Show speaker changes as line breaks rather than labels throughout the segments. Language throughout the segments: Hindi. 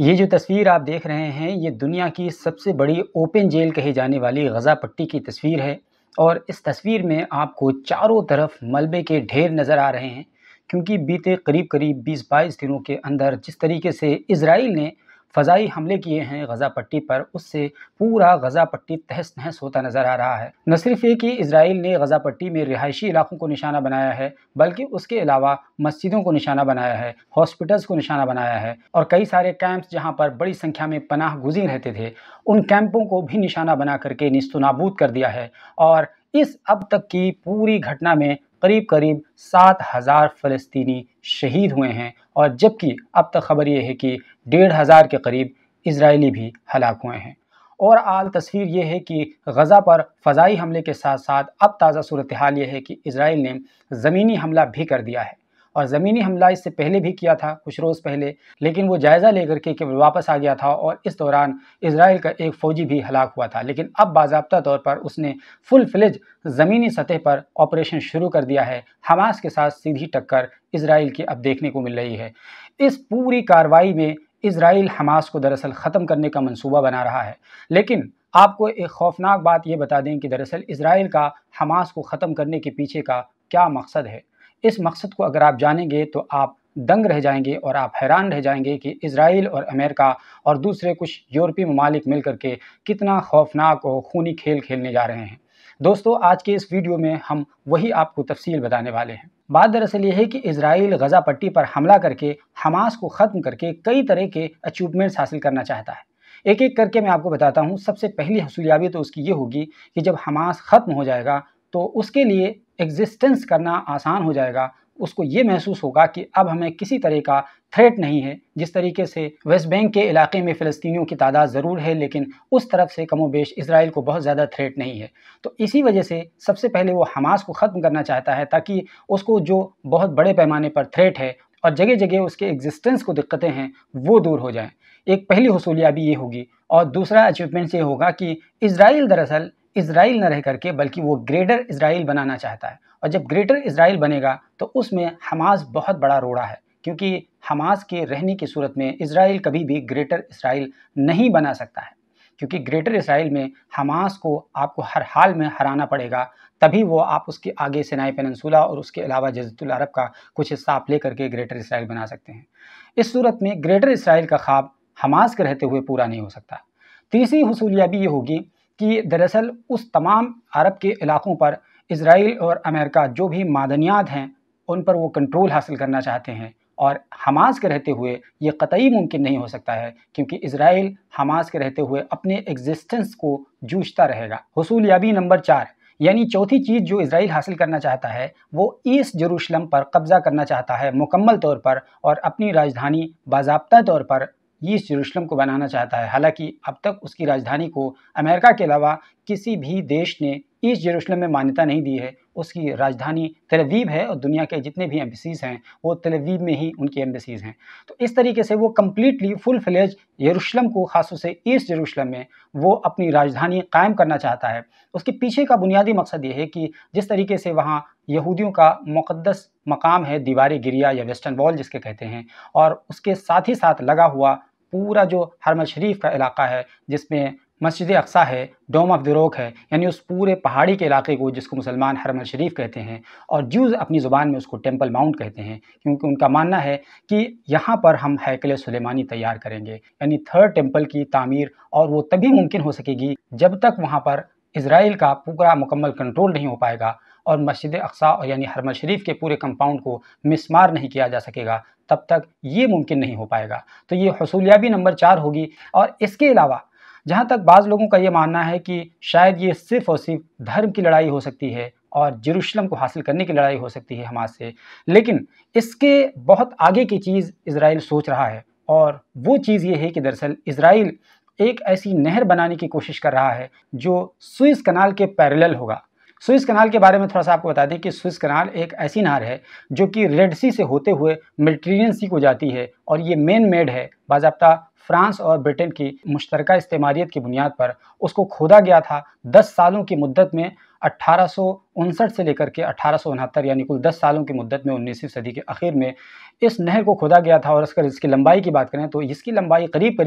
ये जो तस्वीर आप देख रहे हैं, ये दुनिया की सबसे बड़ी ओपन जेल कही जाने वाली गज़ा पट्टी की तस्वीर है और इस तस्वीर में आपको चारों तरफ मलबे के ढेर नज़र आ रहे हैं क्योंकि बीते करीब-करीब 20-22 दिनों के अंदर जिस तरीके से इज़राइल ने फ़ज़ाई हमले किए हैं गज़ा पट्टी पर, उससे पूरा गज़ा पट्टी तहस-नहस होता नज़र आ रहा है। न सिर्फ़ ये कि इज़राइल ने गज़ा पट्टी में रिहायशी इलाकों को निशाना बनाया है, बल्कि उसके अलावा मस्जिदों को निशाना बनाया है, हॉस्पिटल्स को निशाना बनाया है और कई सारे कैंप्स जहाँ पर बड़ी संख्या में पनाह गुज़ीर रहते थे, उन कैंपों को भी निशाना बना करके नेस्तनाबूद कर दिया है। और इस अब तक की पूरी घटना में करीब-करीब 7,000 फ़लस्तीनी शहीद हुए हैं और जबकि अब तक खबर ये है कि 1,500 के करीब इज़राइली भी हलाक हुए हैं। और आल तस्वीर ये है कि गज़ा पर फ़ज़ाई हमले के साथ-साथ अब ताज़ा सूरत हाल ये है कि इज़राइल ने ज़मीनी हमला भी कर दिया है और ज़मीनी हमला इससे पहले भी किया था कुछ रोज़ पहले, लेकिन वो जायज़ा लेकर के केवल वापस आ गया था और इस दौरान इज़राइल का एक फ़ौजी भी हलाक हुआ था। लेकिन अब बाज़ाब्ता तौर पर उसने फुल फ्लेज ज़मीनी सतह पर ऑपरेशन शुरू कर दिया है। हमास के साथ सीधी टक्कर इज़राइल की अब देखने को मिल रही है। इस पूरी कार्रवाई में इज़राइल हमास को दरअसल ख़त्म करने का मंसूबा बना रहा है। लेकिन आपको एक खौफनाक बात ये बता दें कि दरअसल इज़राइल का हमास को ख़त्म करने के पीछे का क्या मकसद है। इस मकसद को अगर आप जानेंगे तो आप दंग रह जाएंगे और आप हैरान रह जाएंगे कि इज़राइल और अमेरिका और दूसरे कुछ यूरोपीय ममालिक मिल करके कितना खौफनाक और खूनी खेल खेलने जा रहे हैं। दोस्तों, आज के इस वीडियो में हम वही आपको तफसील बताने वाले हैं। बात दरअसल ये है कि इज़राइल गज़ा पट्टी पर हमला करके हमास को ख़त्म करके कई तरह के अचीवमेंट्स हासिल करना चाहता है। एक-एक करके मैं आपको बताता हूँ। सबसे पहली हसूलियाबी तो उसकी ये होगी कि जब हमास ख़त्म हो जाएगा तो उसके लिए एग्जिस्टेंस करना आसान हो जाएगा। उसको ये महसूस होगा कि अब हमें किसी तरह का थ्रेट नहीं है। जिस तरीके से वेस्ट बैंक के इलाके में फ़लस्तीनियों की तादाद ज़रूर है, लेकिन उस तरफ से कमोबेश इज़राइल को बहुत ज़्यादा थ्रेट नहीं है। तो इसी वजह से सबसे पहले वो हमास को ख़त्म करना चाहता है ताकि उसको जो बहुत बड़े पैमाने पर थ्रेट है और जगह-जगह उसके एग्जिस्टेंस को दिक्कतें हैं, वो दूर हो जाएँ। एक पहली हसूलियाबी ये होगी और दूसरा अचीवमेंट ये होगा कि इज़राइल दरअसल इज़राइल न रह करके बल्कि वो ग्रेटर इज़राइल बनाना चाहता है और जब ग्रेटर इज़राइल बनेगा तो उसमें हमास बहुत बड़ा रोड़ा है, क्योंकि हमास के रहने की सूरत में इज़राइल कभी भी ग्रेटर इज़राइल नहीं बना सकता है, क्योंकि ग्रेटर इज़राइल में हमास को आपको हर हाल में हराना पड़ेगा, तभी वो आप उसके आगे सिनाई पेनिनसुला और उसके अलावा जज़ीरतुल अरब का कुछ हिस्सा आप लेकर के ग्रेटर इज़राइल बना सकते हैं। इस सूरत में ग्रेटर इज़राइल का ख्वाब हमास के रहते हुए पूरा नहीं हो सकता। तीसरी हसूलियाबी ये होगी कि दरअसल उस तमाम अरब के इलाकों पर इज़राइल और अमेरिका जो भी मादनियात हैं, उन पर वो कंट्रोल हासिल करना चाहते हैं और हमास के रहते हुए ये कतई मुमकिन नहीं हो सकता है, क्योंकि इज़राइल हमास के रहते हुए अपने एग्जिस्टेंस को जूझता रहेगा। हसूलियाबी नंबर 4 यानी चौथी चीज़ जो इज़राइल हासिल करना चाहता है, वो ईस्ट यरूशलेम पर कब्ज़ा करना चाहता है मुकम्मल तौर पर और अपनी राजधानी बाज़ाब्ता तौर पर ईस्ट यरूशलेम को बनाना चाहता है। हालाँकि अब तक उसकी राजधानी को अमेरिका के अलावा किसी भी देश ने ईस्ट यरूशलेम में मान्यता नहीं दी है। उसकी राजधानी तेल अवीव है और दुनिया के जितने भी एम्बेसीज़ हैं, वो तेल अवीव में ही उनकी एम्बेसीज़ हैं। तो इस तरीके से वो कंप्लीटली फुल फ्लेज यरूशलेम को, ख़ास से ईस्ट यरूशलेम में वो अपनी राजधानी कायम करना चाहता है। उसके पीछे का बुनियादी मकसद ये है कि जिस तरीके से वहाँ यहूदियों का मुक़द्दस मकाम है, दीवार गिरिया या वेस्टर्न वॉल जिसके कहते हैं, और उसके साथ ही साथ लगा हुआ पूरा जो हरम शरीफ का इलाका है, जिसमें मस्जिद अक्सा है, डोम ऑफ द रॉक है, यानी उस पूरे पहाड़ी के इलाके को जिसको मुसलमान हरम शरीफ कहते हैं और ज्यूज़ अपनी ज़ुबान में उसको टेंपल माउंट कहते हैं, क्योंकि उनका मानना है कि यहाँ पर हम हैकल सुलेमानी तैयार करेंगे, यानी थर्ड टेंपल की तामीर, और वो तभी मुमकिन हो सकेगी जब तक वहाँ पर इज़राइल का पूरा मुकम्मल कंट्रोल नहीं हो पाएगा और मस्जिद अक्सा और यानी हरम शरीफ के पूरे कंपाउंड को मिसमार नहीं किया जा सकेगा, तब तक ये मुमकिन नहीं हो पाएगा। तो ये हसूलियाबी नंबर 4 होगी। और इसके अलावा जहाँ तक बाज़ लोगों का ये मानना है कि शायद ये सिर्फ़ और सिर्फ़ धर्म की लड़ाई हो सकती है और यरूशलेम को हासिल करने की लड़ाई हो सकती है हमास से, लेकिन इसके बहुत आगे की चीज़ इज़राइल सोच रहा है और वो चीज़ ये है कि दरअसल इज़राइल एक ऐसी नहर बनाने की कोशिश कर रहा है जो सुएज़ कनाल के पैरेलल होगा। सुएज़ कनाल के बारे में थोड़ा-सा आपको बता दें कि सुएज़ कनाल एक ऐसी नहर है जो कि रेड सी से होते हुए मेडिटेरेनियन सी को जाती है और ये मैन मेड है। बाज़ाब्ता फ्रांस और ब्रिटेन की मुश्तरका इस्तेमारियत की बुनियाद पर उसको खोदा गया था। 10 सालों की मुद्दत में 1859 से लेकर के 1869 यानी कुल 10 सालों की मुद्दत में 19वीं सदी के आखिर में इस नहर को खोदा गया था। और अगर इसकी लंबाई की बात करें तो इसकी लंबाई करीब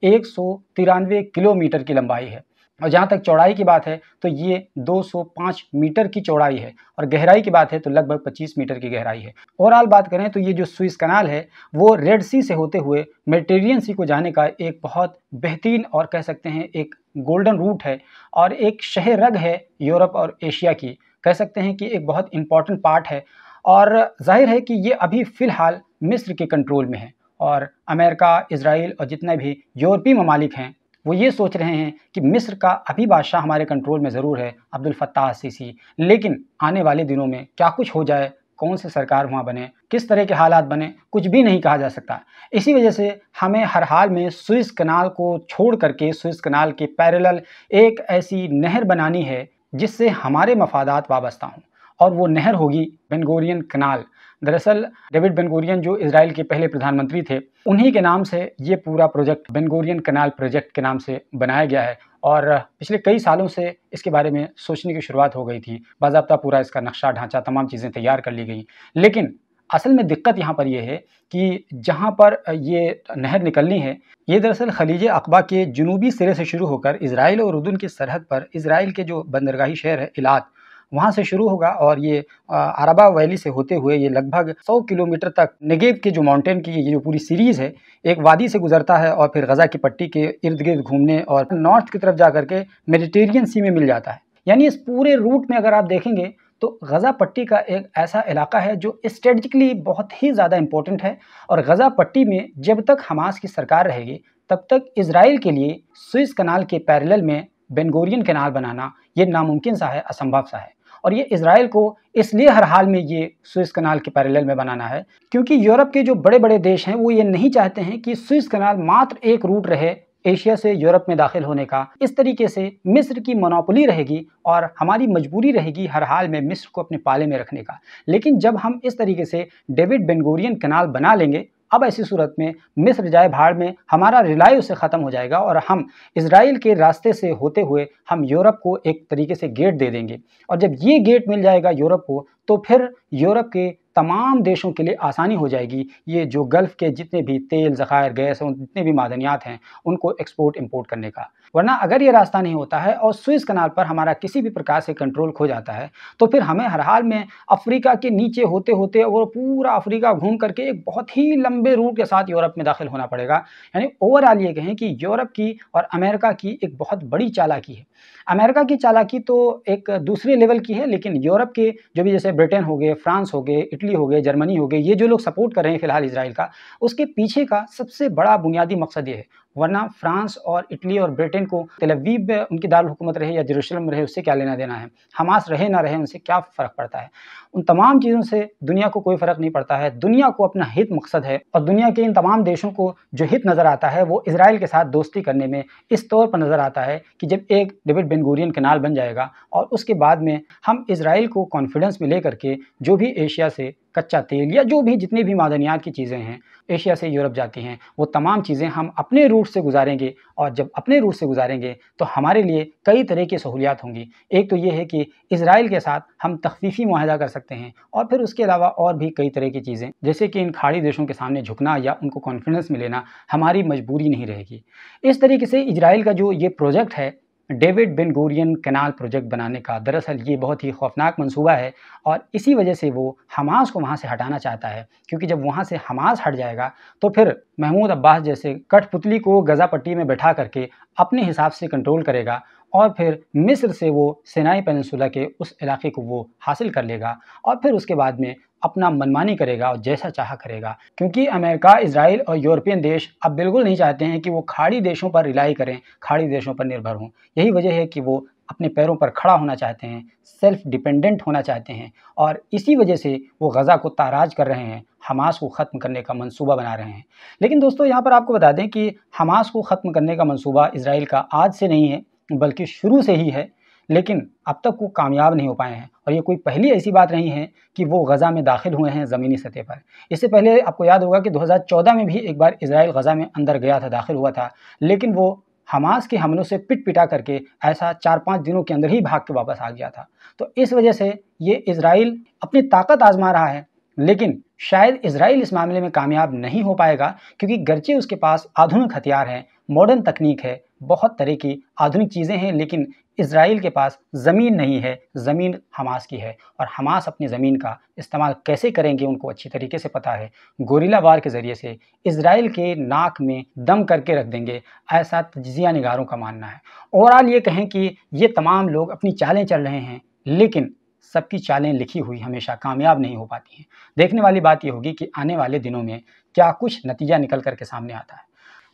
193 किलोमीटर की लंबाई है। और जहाँ तक चौड़ाई की बात है तो ये 205 मीटर की चौड़ाई है, और गहराई की बात है तो लगभग 25 मीटर की गहराई है। ओवरऑल बात करें तो ये जो सुएज़ कनाल है वो रेड सी से होते हुए मेडिटेरियन सी को जाने का एक बहुत बेहतरीन और कह सकते हैं एक गोल्डन रूट है, और एक शह रग है यूरोप और एशिया की। कह सकते हैं कि एक बहुत इंपॉर्टेंट पार्ट है, और जाहिर है कि ये अभी फ़िलहाल मिस्र के कंट्रोल में है। और अमेरिका, इज़राइल और जितने भी यूरोपीय ममालिक हैं वो ये सोच रहे हैं कि मिस्र का अभी बादशाह हमारे कंट्रोल में ज़रूर है, अब्दुल फ़त्ताह अल-सीसी, लेकिन आने वाले दिनों में क्या कुछ हो जाए, कौन सी सरकार वहाँ बने, किस तरह के हालात बने, कुछ भी नहीं कहा जा सकता। इसी वजह से हमें हर हाल में सुएज़ कनाल को छोड़ करके सुएज़ कनाल के पैरेलल एक ऐसी नहर बनानी है जिससे हमारे मफादात वाबस्ता हों, और वो नहर होगी बेन गुरियन कनाल। दरअसल डेविड बेन गुरियन जो इज़राइल के पहले प्रधानमंत्री थे, उन्हीं के नाम से ये पूरा प्रोजेक्ट बेन गुरियन कनाल प्रोजेक्ट के नाम से बनाया गया है, और पिछले कई सालों से इसके बारे में सोचने की शुरुआत हो गई थी। बाज़ाब्ता पूरा इसका नक्शा ढांचा तमाम चीज़ें तैयार कर ली गई, लेकिन असल में दिक्कत यहाँ पर ये है कि जहाँ पर ये नहर निकलनी है, ये दरअसल खलीज अक़बा के जनूबी सिरे से शुरू होकर इज़राइल और उर्दून की सरहद पर इज़राइल के जो बंदरगाही शहर है इलात, वहाँ से शुरू होगा, और ये अरबा वैली से होते हुए ये लगभग 100 किलोमीटर तक नेगेव के जो माउंटेन की ये जो पूरी सीरीज़ है, एक वादी से गुजरता है और फिर गज़ा की पट्टी के इर्द गिर्द घूमने और नॉर्थ की तरफ जा करके मेडिटेरियन सी में मिल जाता है। यानी इस पूरे रूट में अगर आप देखेंगे तो गज़ा पट्टी का एक ऐसा इलाका है जो स्ट्रेटजिकली बहुत ही ज़्यादा इंपॉर्टेंट है, और गज़ा पट्टी में जब तक हमास की सरकार रहेगी तब तक इज़राइल के लिए सुएज़ कनाल के पैरेलल में बेन गुरियन कनाल बनाना ये नामुमकिन सा है, असंभव सा है। और ये इज़राइल को इसलिए हर हाल में ये सुएज़ कनाल के पैरेलल में बनाना है क्योंकि यूरोप के जो बड़े बड़े देश हैं वो ये नहीं चाहते हैं कि सुएज़ कनाल मात्र एक रूट रहे एशिया से यूरोप में दाखिल होने का। इस तरीके से मिस्र की मोनोपोली रहेगी और हमारी मजबूरी रहेगी हर हाल में मिस्र को अपने पाले में रखने का। लेकिन जब हम इस तरीके से डेविड बेन गुरियन कनाल बना लेंगे, अब ऐसी सूरत में मिस्र जाए भाड़ में, हमारा रिलाई उससे ख़त्म हो जाएगा, और हम इज़राइल के रास्ते से होते हुए हम यूरोप को एक तरीके से गेट दे देंगे। और जब ये गेट मिल जाएगा यूरोप को, तो फिर यूरोप के तमाम देशों के लिए आसानी हो जाएगी ये जो गल्फ़ के जितने भी तेल, ज़खायर, गैस और जितने भी मादनियात हैं उनको एक्सपोर्ट इंपोर्ट करने का। वरना अगर ये रास्ता नहीं होता है और सुएज़ कनाल पर हमारा किसी भी प्रकार से कंट्रोल खो जाता है, तो फिर हमें हर हाल में अफ्रीका के नीचे होते होते और पूरा अफ्रीका घूम करके एक बहुत ही लंबे रूट के साथ यूरोप में दाखिल होना पड़ेगा। यानी ओवरऑल ये कहें कि यूरोप की और अमेरिका की एक बहुत बड़ी चालाकी है। अमेरिका की चालाकी तो एक दूसरे लेवल की है, लेकिन यूरोप के जो भी जैसे ब्रिटेन हो गए, फ्रांस हो गए, इटली हो गए, जर्मनी हो गए, ये जो लोग सपोर्ट कर रहे हैं फ़िलहाल इज़राइल का, उसके पीछे का सबसे बड़ा बुनियादी मकसद ये है। वरना फ्रांस और इटली और ब्रिटेन को तेल अवीव उनकी दारुल हुकूमत रहे या जेरूशलम रहे, उससे क्या लेना देना है? हमास रहे ना रहे, उनसे क्या फ़र्क पड़ता है? उन तमाम चीज़ों से दुनिया को कोई फ़र्क नहीं पड़ता है। दुनिया को अपना हित मकसद है, और दुनिया के इन तमाम देशों को जो हित नज़र आता है वो इज़राइल के साथ दोस्ती करने में इस तौर पर नज़र आता है कि जब एक डेविड बेन गुरियन कनाल बन जाएगा और उसके बाद में हम इज़राइल को कॉन्फिडेंस में लेकर के जो भी एशिया से कच्चा तेल या जो भी जितनी भी मादनियात की चीज़ें हैं एशिया से यूरोप जाती हैं, वो तमाम चीज़ें हम अपने रूट से गुजारेंगे, और जब अपने रूट से गुजारेंगे तो हमारे लिए कई तरह की सहूलियात होंगी। एक तो ये है कि इज़राइल के साथ हम तख़फ़ीफ़ी मुआहदा कर सकते हैं, और फिर उसके अलावा और भी कई तरह की चीज़ें, जैसे कि इन खाड़ी देशों के सामने झुकना या उनको कॉन्फिडेंस में लेना हमारी मजबूरी नहीं रहेगी। इस तरीके से इज़राइल का जो ये प्रोजेक्ट है डेविड बेन गुरियन कनाल प्रोजेक्ट बनाने का, दरअसल ये बहुत ही खौफनाक मंसूबा है, और इसी वजह से वो हमास को वहाँ से हटाना चाहता है। क्योंकि जब वहाँ से हमास हट जाएगा तो फिर महमूद अब्बास जैसे कठपुतली को गज़ा पट्टी में बैठा करके अपने हिसाब से कंट्रोल करेगा, और फिर मिस्र से वो सिनाई पेनिनसुला के उस इलाके को वो हासिल कर लेगा, और फिर उसके बाद में अपना मनमानी करेगा और जैसा चाहा करेगा। क्योंकि अमेरिका, इज़राइल और यूरोपियन देश अब बिल्कुल नहीं चाहते हैं कि वो खाड़ी देशों पर रिलाई करें, खाड़ी देशों पर निर्भर हों। यही वजह है कि वो अपने पैरों पर खड़ा होना चाहते हैं, सेल्फ डिपेंडेंट होना चाहते हैं, और इसी वजह से वो गज़ा को ताराज कर रहे हैं, हमास को ख़त्म करने का मंसूबा बना रहे हैं। लेकिन दोस्तों, यहाँ पर आपको बता दें कि हमास को ख़त्म करने का मंसूबा इज़राइल का आज से नहीं है, बल्कि शुरू से ही है, लेकिन अब तक वो कामयाब नहीं हो पाए हैं। और ये कोई पहली ऐसी बात नहीं है कि वो गज़ा में दाखिल हुए हैं ज़मीनी सतह पर। इससे पहले आपको याद होगा कि 2014 में भी एक बार इज़राइल गज़ा में अंदर गया था, दाखिल हुआ था, लेकिन वो हमास के हमलों से पिट-पिटा करके ऐसा 4-5 दिनों के अंदर ही भाग के वापस आ गया था। तो इस वजह से ये इज़राइल अपनी ताकत आज़मा रहा है, लेकिन शायद इज़राइल इस मामले में कामयाब नहीं हो पाएगा, क्योंकि गर्चे उसके पास आधुनिक हथियार हैं, मॉडर्न तकनीक है, बहुत तरह की आधुनिक चीज़ें हैं, लेकिन इज़राइल के पास ज़मीन नहीं है, ज़मीन हमास की है। और हमास अपनी ज़मीन का इस्तेमाल कैसे करेंगे उनको अच्छी तरीके से पता है। गोरिल्ला वार के ज़रिए से इज़राइल के नाक में दम करके रख देंगे, ऐसा तजिज़िया निगारों का मानना है। ओवरऑल ये कहें कि ये तमाम लोग अपनी चालें चल रहे हैं, लेकिन सबकी चालें लिखी हुई हमेशा कामयाब नहीं हो पाती हैं। देखने वाली बात ये होगी कि आने वाले दिनों में क्या कुछ नतीजा निकल कर के सामने आता है।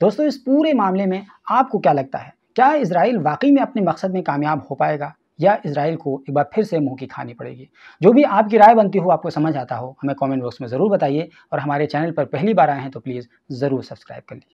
दोस्तों, इस पूरे मामले में आपको क्या लगता है? क्या इज़राइल वाक़ई में अपने मकसद में कामयाब हो पाएगा, या इज़राइल को एक बार फिर से मुँह की खानी पड़ेगी? जो भी आपकी राय बनती हो, आपको समझ आता हो, हमें कमेंट बॉक्स में ज़रूर बताइए और हमारे चैनल पर पहली बार आए हैं तो प्लीज़ ज़रूर सब्सक्राइब कर लीजिए।